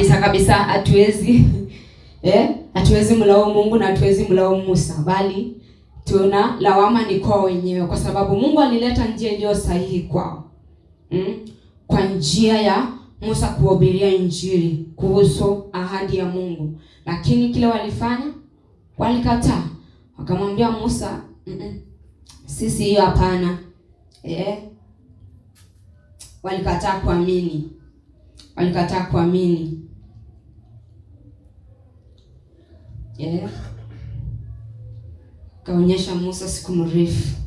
kabisa hatuwezi hatuwezi mlaumu Mungu na hatuwezi mlaumu Musa, bali tuna lawama ni kwa wenyewe, kwa sababu Mungu alileta njia iliyo sahihi kwao. Kwa njia ya Musa kuhubiria Injili kuhusu ahadi ya Mungu, lakini kile walifanya, walikataa. Wakamwambia Musa, sisi hiyo hapana. Walikataa kuamini. Kaonyesha Musa siku mrefu.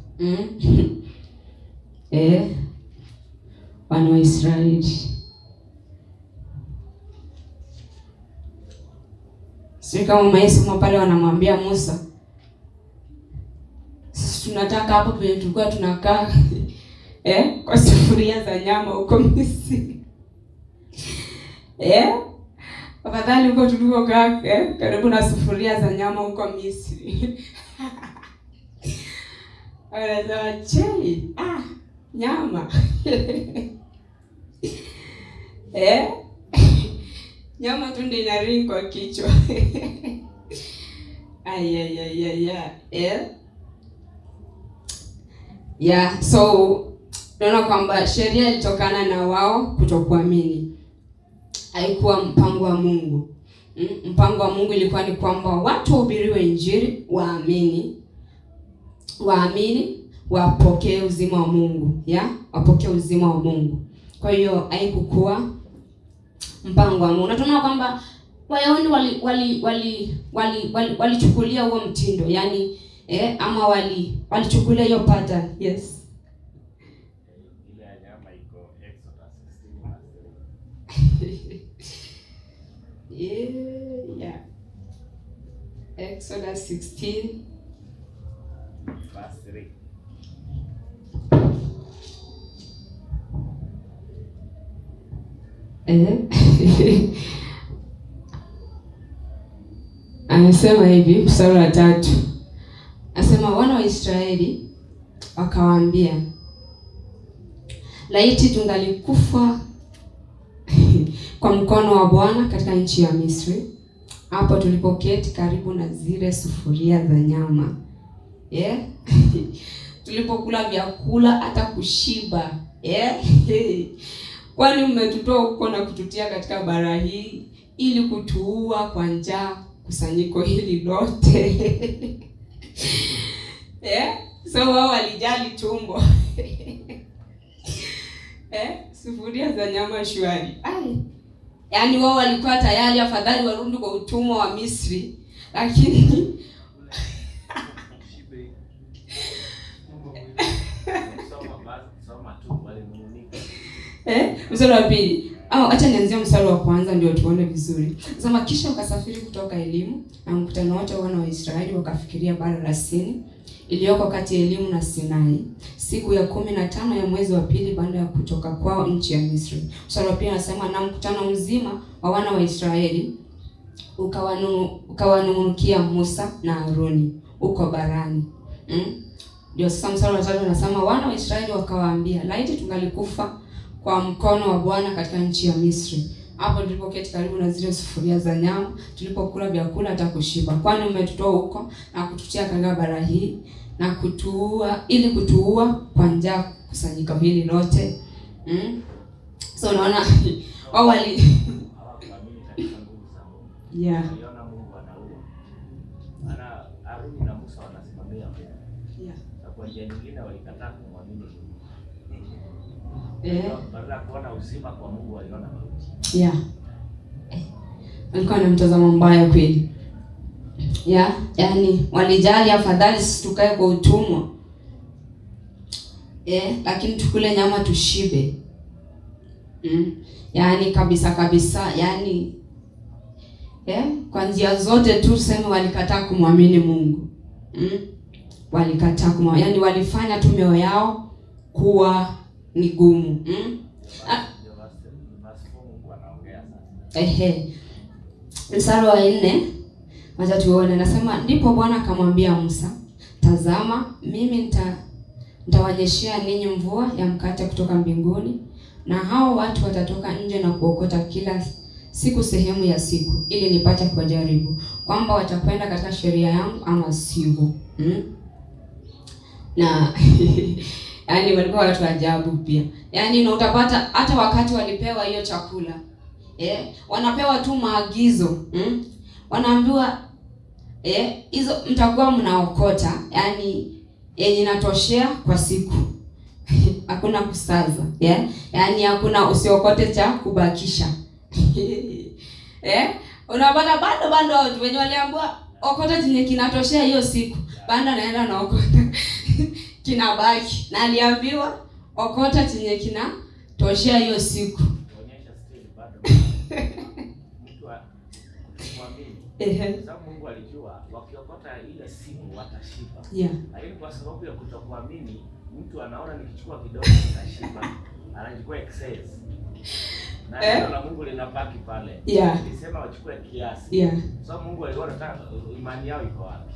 Wana wa Israeli. Sisi kama maisha pale wanamwambia Musa, sisi tunataka hapo penye tulikuwa tunakaa kwa sufuria za nyama huko Misri. Afadhali huko tulikokaa karibu na sufuria za nyama huko Misri. Wanasema chei, nyama. Nyama tu ndio inaringi kwa kichwa. So naona kwamba sheria ilitokana na wao kutokuamini. Haikuwa mpango wa Mungu. Mpango wa Mungu ilikuwa ni kwamba watu wahubiriwe Injili, waamini, wapokee uzima wa Mungu, wapokee uzima wa Mungu. Kwa hiyo haikuwa mpango wa Mungu. Na tunaona kwamba Wayahudi walichukulia huo mtindo, ama walichukulia hiyo pattern. Yes. Ile nyama iko Exodus 16. Exodus 16 verse 3. Anasema hivi, mstari wa 3. Anasema wana wa Israeli wakawaambia, laiti tungalikufa kwa mkono wa Bwana katika nchi ya Misri, hapo tulipoketi karibu na zile sufuria za nyama. Tulipokula vyakula hata kushiba. Kwani mmetutoa huko na kututia katika bara hii ili kutuua kwa njaa kusanyiko hili lote. So wao walijali tumbo. Sufuria za nyama shwari. Yaani wao walikuwa tayari afadhali warudi kwa utumwa wa Misri, lakini mstari wa 2. Acha nianzie mstari wa kwanza ndio tuone vizuri. Sema kisha wakasafiri kutoka Elimu, na mkutano wote wana wa Israeli wakafikiria bara la Sini iliyoko kati ya Elimu na Sinai, siku ya 15 ya mwezi wa pili baada ya kutoka kwao nchi ya Misri. Mstari wa 2 anasema na mkutano mzima wa wana wa Israeli ukawanung'unikia Musa na Haruni uko barani. Ndio sasa mstari wa 3 anasema wana wa Israeli wakawaambia, laiti tungalikufa kwa mkono wa Bwana katika nchi ya Misri, hapo tulipoketi karibu na zile sufuria za nyama, tulipokula vyakula hata kushiba. Kwani umetutoa huko na kututia katika bara hii na kutuua kwa njaa kusanyika hili lote. So unaona wao wali Waliona Mungu anaua. Ana Haruni na Musa wanasimamia. Na kwa njia nyingine walikataa kumwamini Mungu. Baada ya kuona uzima kwa Mungu waliona mauti. Walikuwa na mtazamo mbaya kweli. Yaani walijali afadhali sisi tukae kwa utumwa. Lakini tukule nyama tushibe. Yaani kabisa, yaani kwa njia zote tu tuseme walikataa kumwamini Mungu. Walikataa kumwamini. Yaani walifanya tu mioyo yao kuwa ni gumu. Mstari wa 4, wacha tuone. Nasema ndipo Bwana akamwambia Musa, tazama mimi nitawanyeshea ninyi mvua ya mkate kutoka mbinguni, na hao watu watatoka nje na kuokota kila siku sehemu ya siku, ili nipate kujaribu kwamba watakwenda katika sheria yangu ama sivyo. Na yaani walikuwa watu ajabu pia. Yaani na utapata hata wakati walipewa hiyo chakula, wanapewa tu maagizo. Wanaambiwa hizo mtakuwa mnaokota, yaani yenye inatoshea kwa siku. Hakuna kusaza, yaani hakuna usiokote cha kubakisha. Unapata bado watu wenye waliambiwa okota chenye kinatoshea hiyo siku, bado naenda na okota kinabaki, na aliambiwa okota chenye kinatoshea hiyo siku. Onyesha stage bado. Mtu amwamini. Sababu Mungu alijua wakiokota ile siku watashiba. Lakini kwa sababu ya kutokuamini, mtu anaona nikichukua kidogo nitashiba. Anachukua excess. Na neno la Mungu linabaki pale. Nilisema wachukue kiasi. So Mungu alikuwa anataka imani yao iko wapi?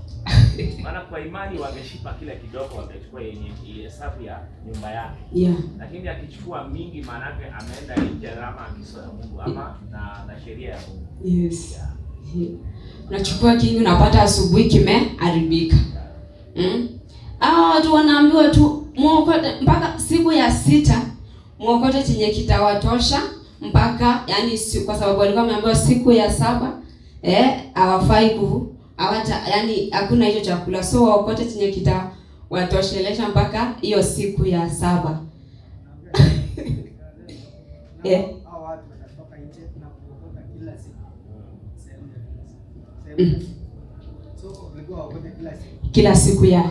Maana kwa imani wangeshipa kile kidogo, wangechukua yenye hesabu ya nyumba yake. Lakini akichukua mingi, maana yake ameenda nje ama agizo ya Mungu ama na sheria ya Mungu. Unachukua kingi, unapata asubuhi kimeharibika. Watu wanaambiwa tu muokote mpaka siku ya 6, muokote chenye kitawatosha mpaka, yani kwa sababu walikuwa wameambiwa siku ya 7 hawafai yani hakuna hiyo chakula, so waokote chenye kitawatoshelesha mpaka hiyo siku ya 7. Hao watu watatoka nje na kuokota kila siku. So walikuwa waokote kila siku ya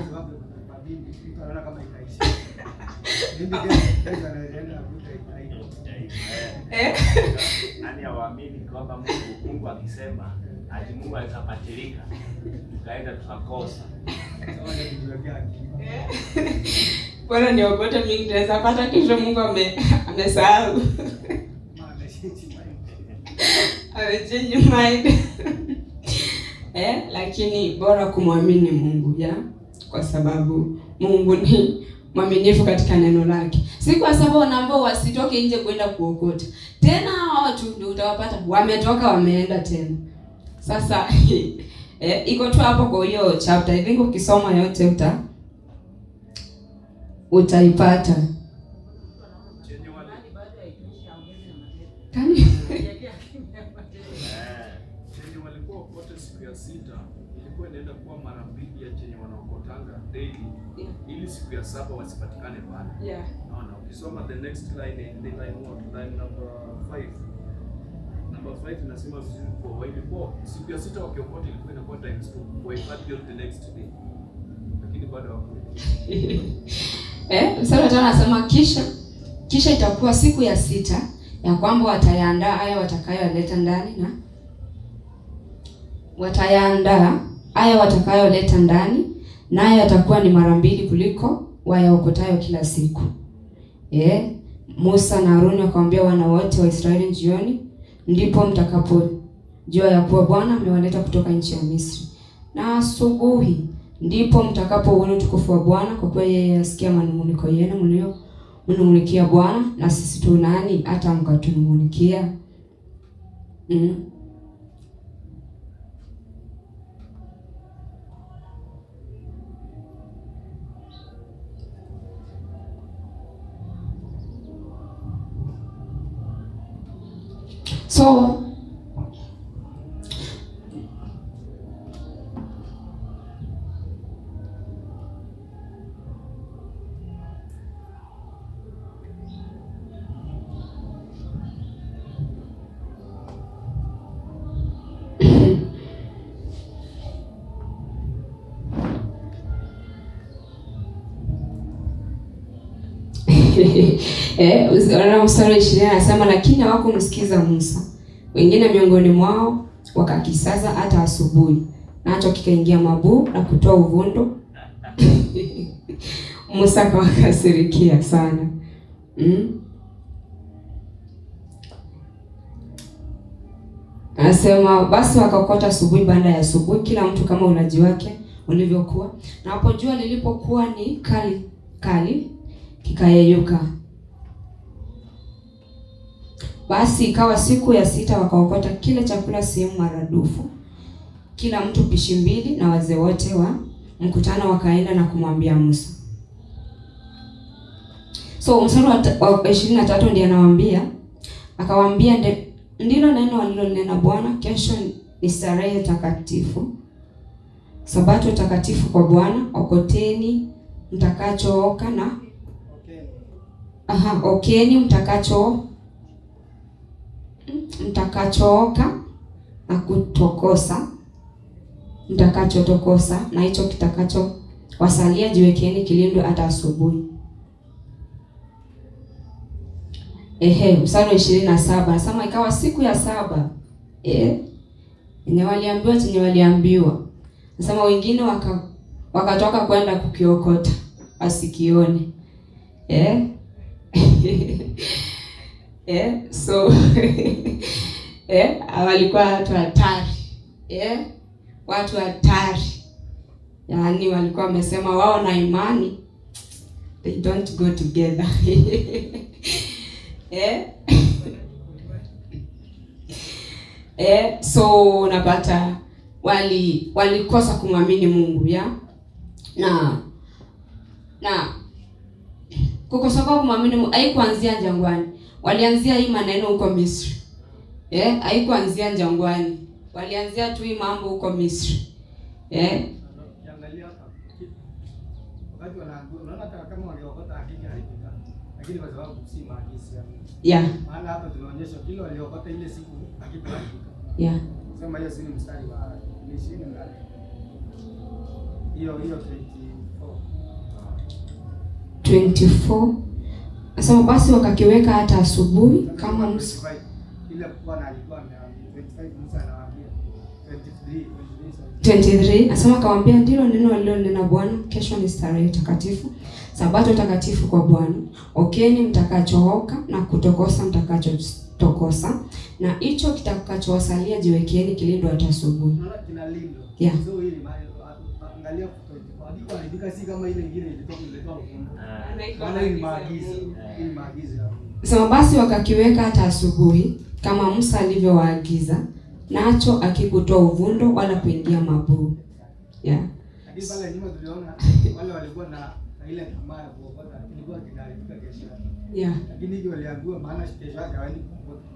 nani hawaamini kwamba Mungu akisema ati Mungu atapatilika, tukaenda tukakosa. Bwana niokote mingi tunaweza pata kesho Mungu amesahau. Amechange mind. Lakini bora kumwamini Mungu kwa sababu Mungu ni mwaminifu katika neno lake. Siku ya 7 wanaambiwa wasitoke nje kwenda kuokota. Tena watu ndio utawapata wametoka wameenda tena. Sasa iko tu hapo kwa hiyo chapter. I think ukisoma yote utaipata. Chenye walikuwa wote siku ya 6 ilikuwa inaenda kuwa mara 2 ya chenye wanaokotanga daily, ili siku ya 7 wasipatikane pale. Naona ukisoma the next line in the line number 5. Number 5 inasema vizuri kwa walikuwa siku ya 6 wakiokota ilikuwa inakuwa times 2 kwa ifadhi the next day. Lakini bado wako. Mstari wa 5 anasema kisha itakuwa siku ya 6 ya kwamba watayaandaa haya watakayoleta ndani, na watayaandaa haya watakayoleta ndani, naye yatakuwa ni mara 2 kuliko wayaokotayo kila siku. Musa na Haruni wakamwambia wana wote wa Israeli, jioni ndipo mtakapojua ya kuwa Bwana amewaleta kutoka nchi ya Misri, na asubuhi ndipo mtakapouona utukufu wa Bwana, kwa kuwa yeye asikia manung'uniko yenu mnung'unikia Bwana, na sisi tu nani hata mkatunung'unikia? So mstari 20 anasema, lakini hawakumsikiza Musa. Wengine miongoni mwao wakakisaza hata asubuhi, nacho kikaingia mabuu na kutoa uvundo. Musa akawakasirikia sana. Anasema basi wakakota asubuhi baada ya asubuhi, kila mtu kama ulaji wake ulivyokuwa, na hapo jua lilipokuwa ni kali kikayeyuka. Basi ikawa siku ya 6 wakaokota kile chakula sehemu maradufu, kila mtu pishi 2, na wazee wote wa mkutano wakaenda na kumwambia Musa. So mstari wa 23 ndiye anawaambia, akawaambia, ndilo neno alilonena Bwana, kesho ni starehe takatifu, Sabato takatifu kwa Bwana. Okoteni mtakachooka na okeni mtakachooka na kutokosa mtakachotokosa, na hicho kitakacho wasalia jiwekeni kilindwe hata asubuhi. Mstari wa 27 nasema, ikawa siku ya 7 waliambiwa chenye waliambiwa. Nasema wengine wakatoka kwenda kukiokota asikione. So walikuwa watu hatari. Watu hatari. Yaani walikuwa wamesema wao na imani they don't go together. So unapata walikosa kumwamini Mungu na kukosa kwa kumwamini Mungu haikuanzia jangwani. Walianzia hii maneno huko Misri. Haikuanzia jangwani. Walianzia tu hii mambo huko Misri. Angalia hapa. Wakati unaona kama waliokota hakika haribika. Lakini kwa sababu si maagizo. Maana hapa tunaonyesha kile waliokota ile siku hakika haribika. Sema hiyo si mstari wa 20 ngapi? Hiyo 24. Nasema basi wakakiweka hata asubuhi kama Musa. Ile Bwana alikuwa ameambia 25 Musa anawaambia 23. Nasema kawaambia, ndilo neno alilonena Bwana, kesho ni starehe takatifu, Sabato takatifu kwa Bwana. Okeni mtakachooka na kutokosa mtakachotokosa, na hicho kitakachowasalia jiwekeni kilindwe hata asubuhi. So hili angalia kwa haribika si kama ile nyingine ilitoka ufundo. Maana hii ni maagizo. Hii ni maagizo. Sema basi wakakiweka hata asubuhi kama Musa alivyowaagiza, nacho akikutoa uvundo wala kuingia mabuu. Lakini pale nyuma tuliona wale walikuwa na ile tamaa ya kuokota, ilikuwa kinaharibika kesho. Lakini hiyo waliambiwa maana kesho yake hawaendi kuokota.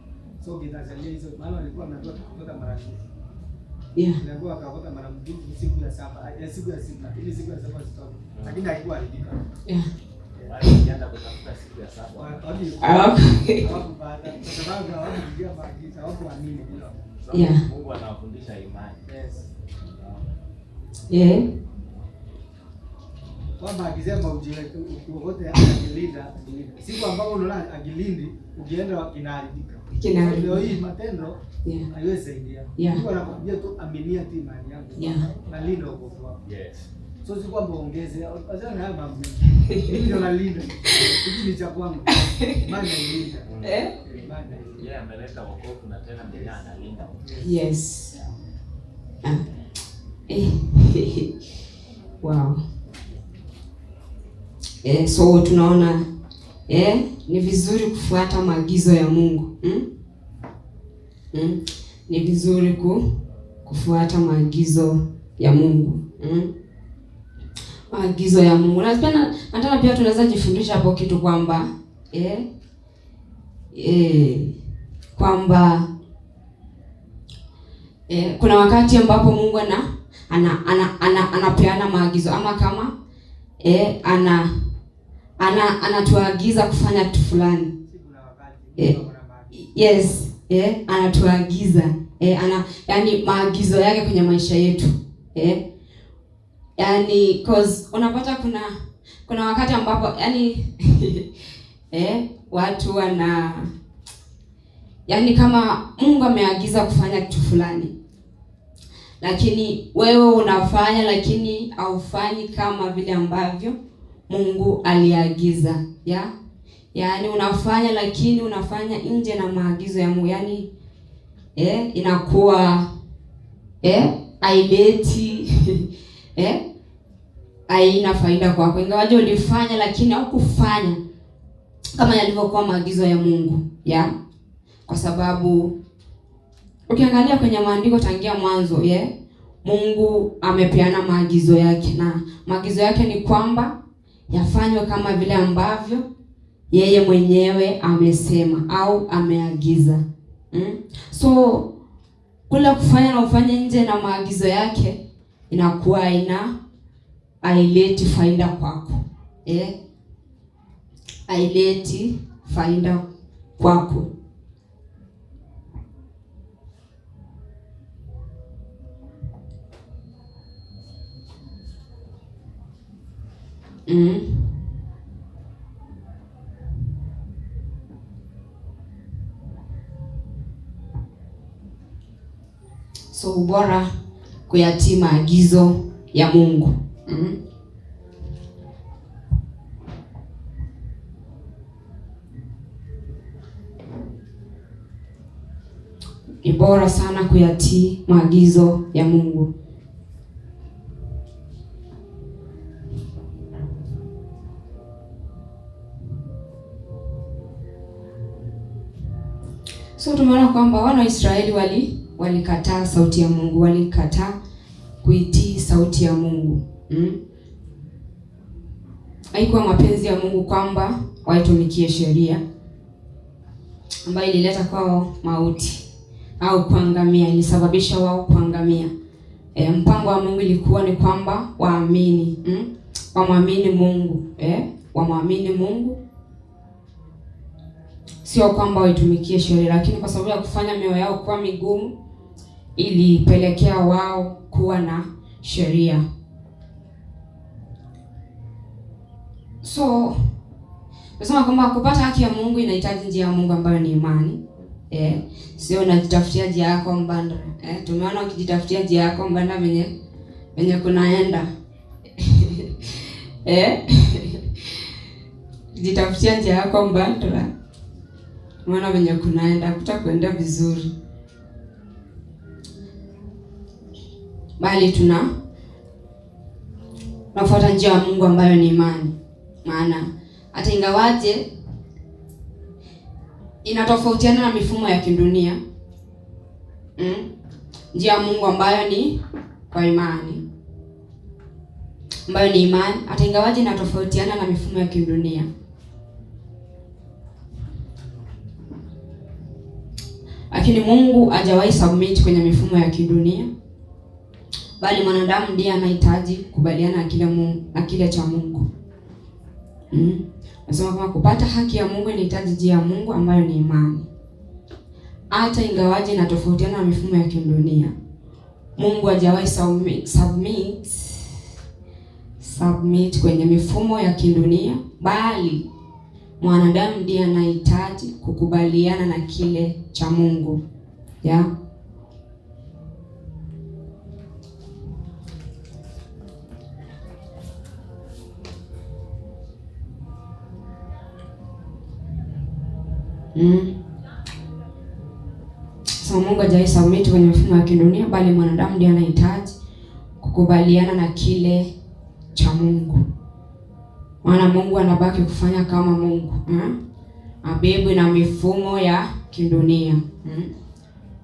So kitasalia hizo maana walikuwa wametoa kuokota mara nyingi. Walikuwa wakaokota mara mbili siku ya 7, siku ya 6, ili siku ya 7 zitoke. Lakini haikuwa haribika. Walianza kutafuta siku ya 7. Hawakupata. Kwa sababu hawakuingia maagizo, hawakuamini bila. Mungu anawafundisha imani. Kwamba akisema uokote akilinda, siku ambapo unaona akilindi, ukienda kinaharibika. Leo hii matendo haiwezi saidia. Mungu anakuambia tu aminia tu imani yako. Na linda uokovu wako. So si kwamba ongeze, wazana na mambo. Mimi ndo nalinda. Hiki ni cha kwangu. Imani inalinda. Yeye ameleta wokovu na tena ndiye analinda. Wow. So tunaona ni vizuri kufuata maagizo ya Mungu. Ni vizuri kufuata maagizo ya Mungu. Maagizo ya Mungu. Na nataka pia tunaweza jifundisha hapo kitu kwamba kwamba kuna wakati ambapo Mungu anapeana maagizo, ama kama anatuagiza kufanya kitu fulani. Anatuagiza yani maagizo yake kwenye maisha yetu. Yani cause unapata kuna wakati ambapo yani watu yani kama Mungu ameagiza kufanya kitu fulani, lakini wewe unafanya lakini haufanyi kama vile ambavyo Mungu aliagiza. Yaani unafanya lakini unafanya nje na maagizo ya Mungu. Yaani inakuwa haileti haina faida kwako. Ingawaje ulifanya lakini haukufanya kama yalivyokuwa maagizo ya Mungu. kwa sababu ukiangalia kwenye maandiko tangia mwanzo, Mungu amepeana maagizo yake, na maagizo yake ni kwamba yafanywe kama vile ambavyo yeye mwenyewe amesema au ameagiza. So kule kufanya na ufanye nje na maagizo yake inakuwa haileti faida kwako. Haileti faida kwako. So bora kuyatii maagizo ya Mungu. Ni bora sana kuyatii maagizo ya Mungu. So tumeona kwamba wana wa Israeli walikataa sauti ya Mungu, walikataa kuitii sauti ya Mungu. Haikuwa mapenzi ya Mungu kwamba waitumikie sheria ambayo ilileta kwao mauti au kuangamia, ilisababisha wao kuangamia. Mpango wa Mungu ilikuwa ni kwamba waamini, wamwamini Mungu, wamwamini Mungu, sio kwamba waitumikie sheria. Lakini kwa sababu ya kufanya mioyo yao kuwa migumu, ilipelekea wao kuwa na sheria. So nasema kwamba kupata haki ya Mungu inahitaji njia ya Mungu ambayo ni imani. Sio unajitafutia njia yako mbanda. Tumeona ukijitafutia njia yako mbanda venye kunaenda. Jitafutia njia yako mbanda. Tumeona venye kunaenda, kutakwenda vizuri. Bali tunafuata njia ya Mungu ambayo ni imani. Maana hata ingawaje inatofautiana na mifumo ya kidunia, njia ya Mungu ambayo ni kwa imani, ambayo ni imani, hata ingawaje inatofautiana na mifumo ya kidunia, lakini Mungu hajawahi submit kwenye mifumo ya kidunia, bali mwanadamu ndiye anahitaji kukubaliana na kile cha Mungu. Nasema kama kupata haki ya Mungu inahitaji njia ya Mungu ambayo ni imani. Hata ingawaje inatofautiana na mifumo ya kidunia, Mungu hajawahi submit kwenye mifumo ya kidunia, bali mwanadamu ndiye anahitaji kukubaliana na kile cha Mungu. So Mungu hajawahi submit kwenye mifumo ya kidunia, bali mwanadamu ndiye anahitaji kukubaliana na kile cha Mungu. Maana Mungu anabaki kufanya kama Mungu, abebwe na mifumo ya kidunia,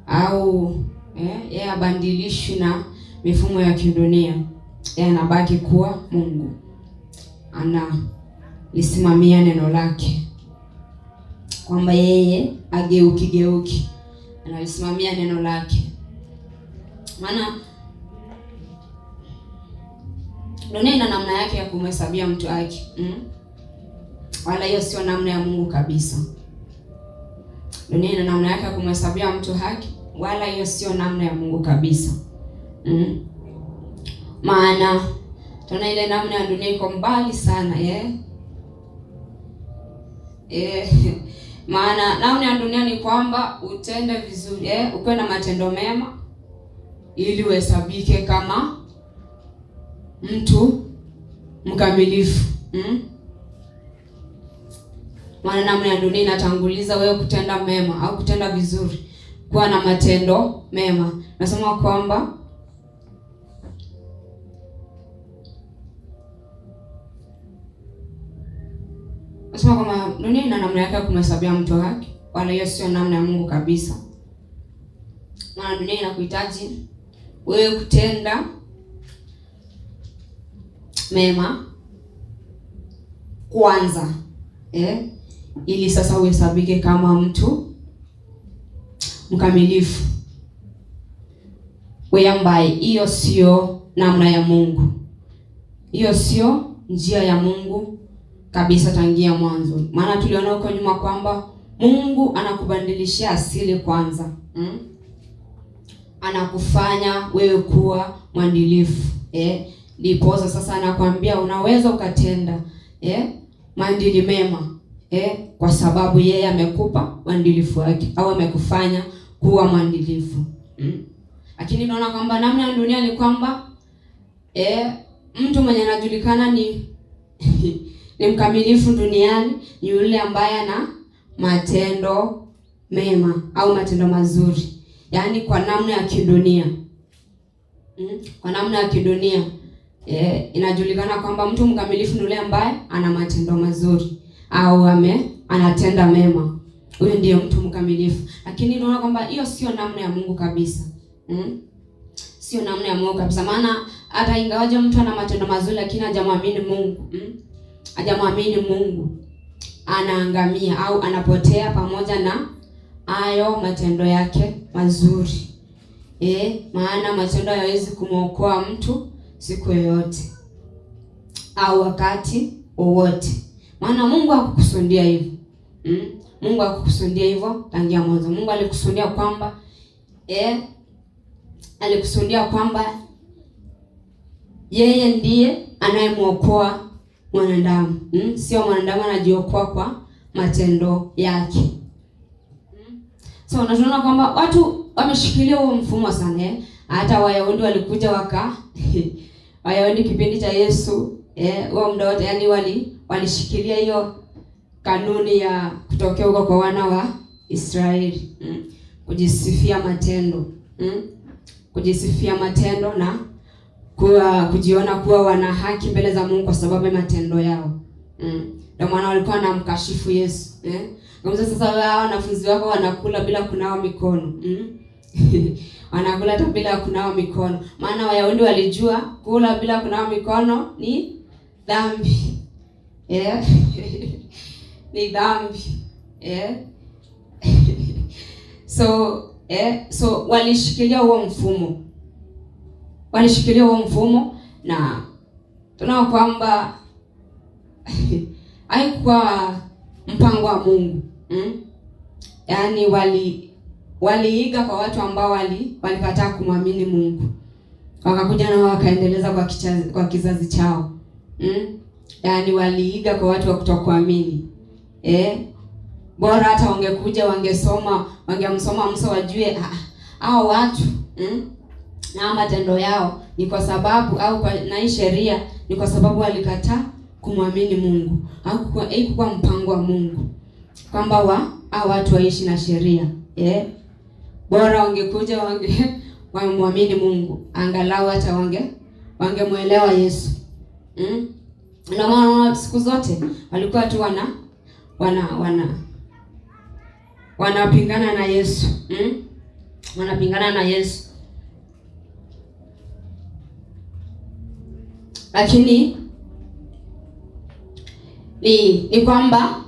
au yeye abadilishwi na mifumo ya kidunia. Yeye anabaki kuwa Mungu, analisimamia neno lake, kwamba yeye ageuki, analisimamia neno lake. Maana dunia ina namna yake ya kumhesabia mtu haki, wala hiyo sio namna ya Mungu kabisa. Dunia ina namna yake ya kumhesabia mtu haki, wala hiyo sio namna ya Mungu kabisa. Maana tuna ile namna ya dunia iko mbali sana, maana namna ya dunia ni kwamba utende vizuri, ukiwe na matendo mema ili uhesabike kama mtu mkamilifu. Maana namna ya dunia inatanguliza wewe kutenda mema au kutenda vizuri, kuwa na matendo mema. Nasema kwamba dunia ina namna yake ya kumhesabia mtu haki, wala hiyo sio namna ya Mungu kabisa. Maana dunia inakuhitaji wewe kutenda mema kwanza, ili sasa uhesabike kama mtu mkamilifu. Wewe ambaye, hiyo sio namna ya Mungu. Hiyo sio njia ya Mungu kabisa tangia mwanzo. Maana tuliona huko nyuma kwamba Mungu anakubadilishia asili kwanza. Anakufanya wewe kuwa mwadilifu. Ndipo sasa anakuambia unaweza ukatenda maadili mema. Kwa sababu yeye amekupa uadilifu wake au amekufanya kuwa mwadilifu. Lakini naona kwamba namna ya dunia ni kwamba mtu mwenye anajulikana ni ni mkamilifu duniani ni yule ambaye ana matendo mema au matendo mazuri. Yaani kwa namna ya kidunia. Kwa namna ya kidunia inajulikana kwamba mtu mkamilifu ni yule ambaye ana matendo mazuri au anatenda mema. Huyo ndiye mtu mkamilifu. Lakini naona kwamba hiyo sio namna ya Mungu kabisa. Sio namna ya Mungu kabisa. Maana hata ingawaje mtu ana matendo mazuri lakini hajamwamini Mungu, hajamwamini Mungu, anaangamia au anapotea pamoja na hayo matendo yake mazuri. Maana matendo hayawezi kumwokoa mtu siku yoyote au wakati wowote. Maana Mungu hakukusudia hivyo. Mungu hakukusudia hivyo tangia mwanzo. Mungu alikusudia kwamba yeye ndiye anayemwokoa mwanadamu. Sio mwanadamu anajiokoa kwa matendo yake. So unaona kwamba watu wameshikilia huo mfumo sana. Hata Wayahudi walikuja Wayahudi kipindi cha Yesu, wao muda wote yani walishikilia hiyo kanuni ya kutokea huko kwa wana wa Israeli. Kujisifia matendo. Kujisifia matendo na kujiona kuwa wana haki mbele za Mungu kwa sababu ya matendo yao. Ndio maana walikuwa wanamkashifu Yesu. Kama sasa wao wanafunzi wako wanakula bila kunawa mikono. Wanakula hata bila kunawa mikono. Maana Wayahudi walijua kula bila kunawa mikono ni dhambi. Ni dhambi. So walishikilia huo mfumo. Walishikilia huo mfumo na tunaona kwamba haikuwa mpango wa Mungu. Yaani waliiga kwa watu ambao walikataa kumwamini Mungu. Wakakuja na wakaendeleza kwa kizazi chao. Yaani waliiga kwa watu wa kutokuamini. Bora hata wangekuja wangemsoma Musa wajue hao watu na matendo yao ni kwa sababu na hii sheria ni kwa sababu walikataa kumwamini Mungu. Haikuwa mpango wa Mungu kwamba hao watu waishi na sheria. Bora wangekuja wamwamini Mungu, angalau hata wangemuelewa Yesu. Ndio maana siku zote walikuwa tu wanapingana na Yesu. Wanapingana na Yesu. Lakini ni kwamba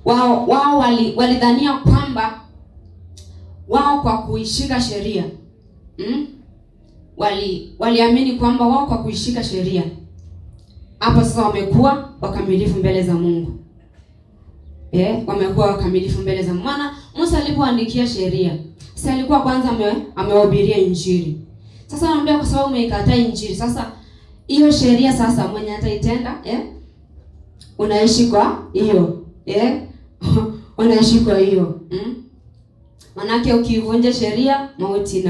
wao walidhania kwamba wao kwa kuishika sheria waliamini kwamba wao kwa kuishika sheria hapo sasa wamekuwa wakamilifu mbele za Mungu. Wamekuwa wakamilifu mbele za Mungu. Maana Musa alipoandikia sheria, si alikuwa kwanza amewahubiria Injili. Sasa anamwambia kwa sababu umeikataa Injili, sasa hiyo sheria sasa mwenye ataitenda unaishi kwa hiyo. Unaishi kwa hiyo. Manake ukivunja sheria mauti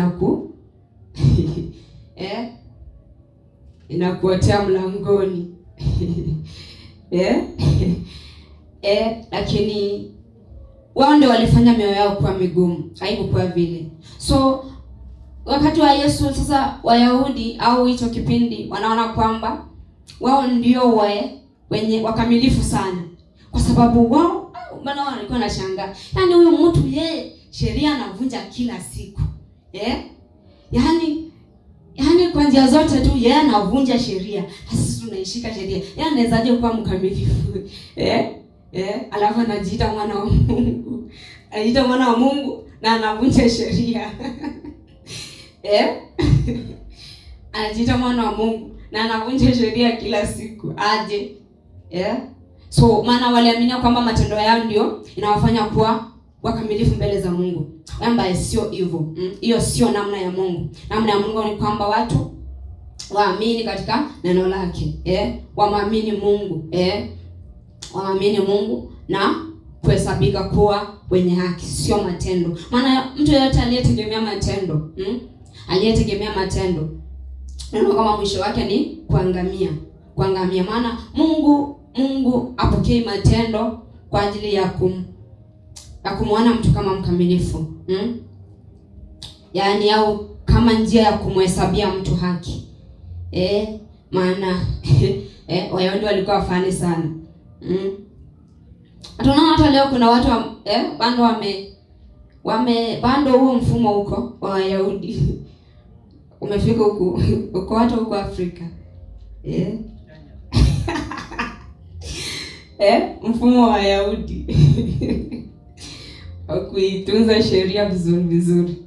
inakuotea mlangoni. Lakini wao ndio walifanya mioyo yao kuwa migumu. Haikuwa vile. So wakati wa Yesu sasa Wayahudi au hicho kipindi wanaona kwamba wao ndio wenye wakamilifu sana. Kwa sababu wao bana walikuwa nashangaa. Yaani huyu mtu yeye sheria anavunja kila siku. Yaani kwa njia zote tu yeye anavunja sheria. Sisi tunaishika sheria. Yaani anawezaje kuwa mkamilifu? Alafu anajiita mwana wa Mungu. Anajiita mwana wa Mungu na anavunja sheria. Anajiita mwana wa Mungu na anavunja sheria kila siku. Aje. So maana waliamini kwamba matendo yao ndio inawafanya kuwa wakamilifu mbele za Mungu. Ambaye sio hivyo. Hiyo sio namna ya Mungu. Namna ya Mungu ni kwamba watu waamini katika neno lake. Waamini Mungu. Waamini Mungu na kuhesabika kuwa wenye haki, sio matendo. Maana mtu yeyote aliyetegemea matendo, aliyetegemea matendo, neno kama mwisho wake ni kuangamia. Kuangamia. Maana Mungu apokei matendo kwa ajili ya kumwona mtu kama mkamilifu. Yaani au kama njia ya kumhesabia mtu haki. Maana Wayahudi walikuwa wafani sana. Tunaona hata leo kuna watu bando huo mfumo huko wa Wayahudi. Umefika huko hata huko Afrika. Mfumo wa Wayahudi. Kuitunza sheria vizuri.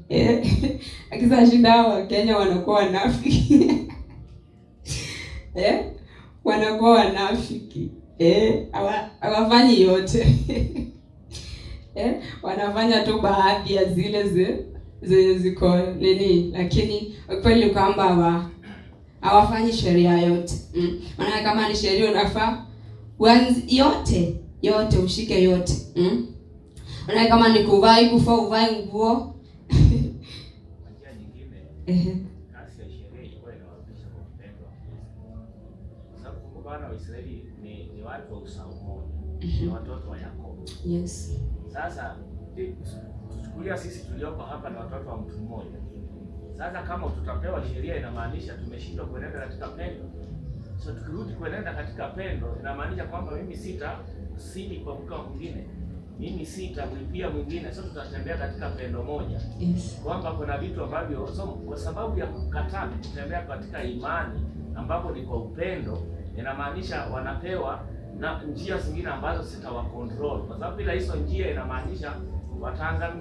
Akisa shida wa Kenya wanakuwa wanafiki. Wanakuwa wanafiki. Hawafanyi yote. Wanafanya tu baadhi ya zile ziko nini, lakini kweli kwamba hawafanyi sheria yote. Maana kama ni sheria unafaa yote ushike yote. Maana kama ni kufaa uvae nguo. Kwa njia nyingine, kasi ya sheria ilikuwa inawarudisha kwa upendo. Kwa sababu kumbuka wana wa Israeli ni watu wa usao mmoja. Ni watoto wa Yakobo. Yes. Sasa tuchukulia sisi tulioko hapa na watoto wa mtu mmoja. Sasa kama tutapewa sheria inamaanisha tumeshindwa kuenenda katika pendo. So tukirudi kuenenda katika pendo inamaanisha kwamba mimi sitazidi kwa mke mwingine. Mimi sitamlipia mwingine. So tutatembea katika pendo moja. Yes. Kwamba kuna vitu ambavyo kwa sababu ya kukataa kutembea katika imani ambapo ni kwa upendo, inamaanisha wanapewa na njia zingine ambazo sitawa control. Kwa sababu bila hizo njia inamaanisha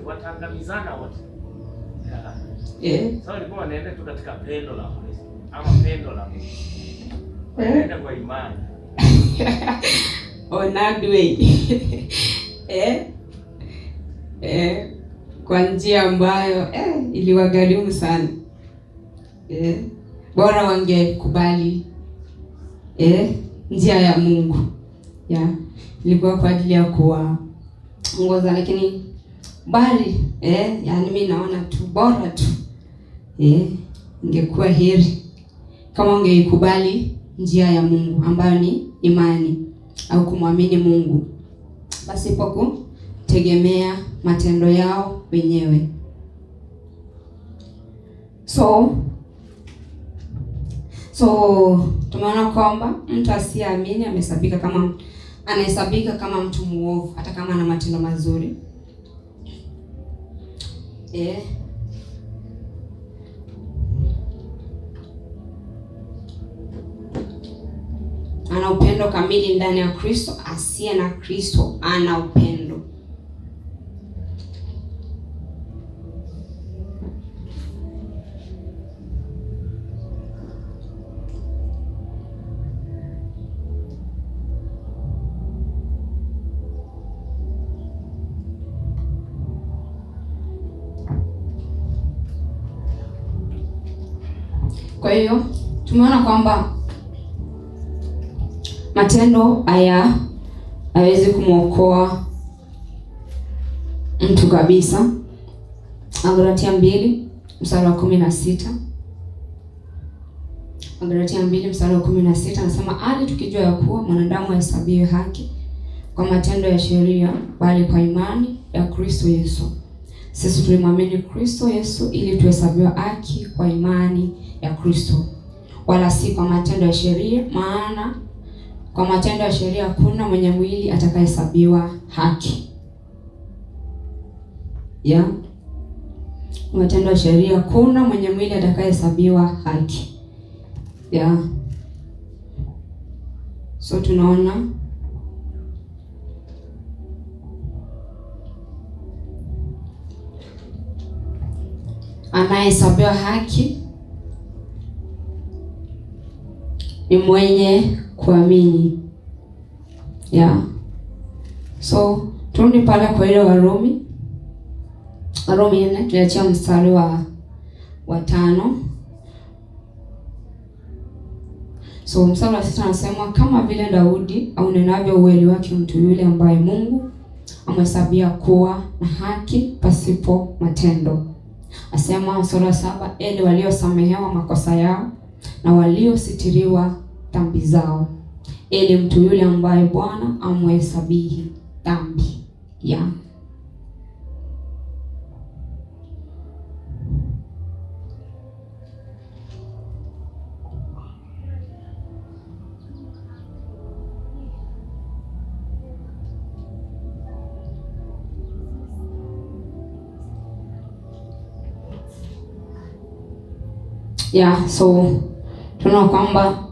wataangamizana wote. So ni kwa naenda tu katika pendo la Kristo ama pendo la Mungu. Naenda kwa imani. Onadwe. Kwa njia ambayo iliwagharimu sana. Bora wangekubali njia ya Mungu. Ilikuwa kwa ajili ya kuwaongoza, lakini bali yaani mimi naona tu bora tu ingekuwa heri kama ungeikubali njia ya Mungu ambayo ni imani au kumwamini Mungu pasipo kutegemea matendo yao wenyewe. So tumeona kwamba mtu asiyeamini anahesabika kama mtu muovu hata kama ana matendo mazuri. Ana upendo kamili ndani ya Kristo. Asiye na Kristo ana upendo. Kwa hiyo tumeona kwamba matendo hayawezi kumwokoa mtu kabisa. Wagalatia 2:16. Wagalatia 2:16 anasema, hali tukijua ya kuwa mwanadamu hahesabiwi haki kwa matendo ya sheria bali kwa imani ya Kristo Yesu. Sisi tulimwamini Kristo Yesu ili tuhesabiwe haki kwa imani ya Kristo, wala si kwa matendo ya sheria, maana Kwa matendo ya sheria hakuna mwenye mwili atakayehesabiwa haki. Kwa matendo ya sheria hakuna mwenye mwili atakayehesabiwa haki. So tunaona anayehesabiwa haki ni mwenye kuamini. So turudi pale kwa ile Warumi 4, tuachia mstari wa 5. So mstari wa 6 anasema, kama vile Daudi aunenavyo uweli wake mtu yule ambaye Mungu amhesabia kuwa na haki pasipo matendo. Asema mstari wa 7, eli waliosamehewa makosa yao na waliositiriwa dhambi zao, ili mtu yule ambaye Bwana amhesabihi dhambi. So tunaona kwamba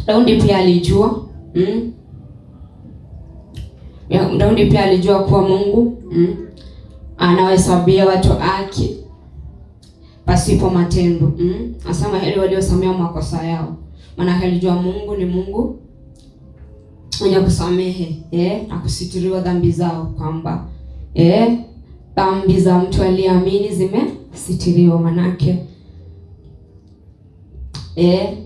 Daudi pia alijua Daudi pia alijua kuwa Mungu anawahesabia watu haki pasipo matendo. Asema heri waliosamehewa makosa yao. Maana alijua Mungu ni Mungu mwenye kusamehe na kusitiriwa dhambi zao, kwamba dhambi za mtu aliyeamini zimesitiriwa. Manake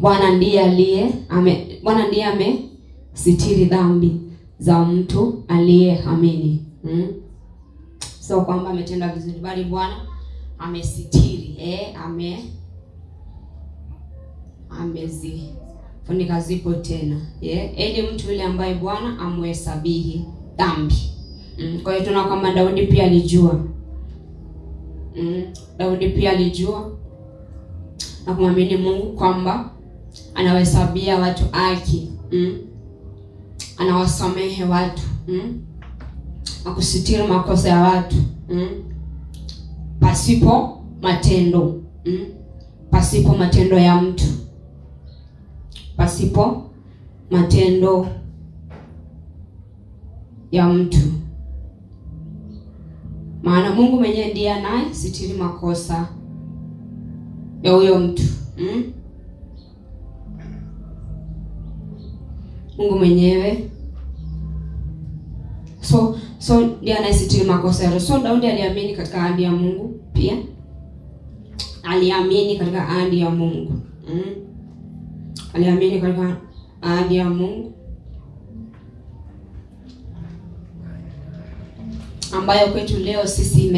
Bwana ndiye amesitiri dhambi za mtu aliyeamini. So kwamba ametenda vizuri, bali Bwana amesitiri, amezifunika zipo tena. Ili mtu yule ambaye Bwana amhesabihi dhambi. Kwa hiyo tunaona kwamba Daudi pia alijua. Daudi pia alijua na kumwamini Mungu kwamba anawahesabia watu haki, anawasamehe watu, na kusitiri makosa ya watu, pasipo matendo, pasipo matendo ya mtu, pasipo matendo ya mtu. Maana Mungu mwenyewe ndiye anayesitiri makosa ya huyo mtu. Mungu mwenyewe. So ndiye anayesitiri makosa ya. So Daudi aliamini katika ahadi ya Mungu pia. Aliamini katika ahadi ya Mungu. Aliamini katika ahadi ya Mungu ambayo kwetu leo sisi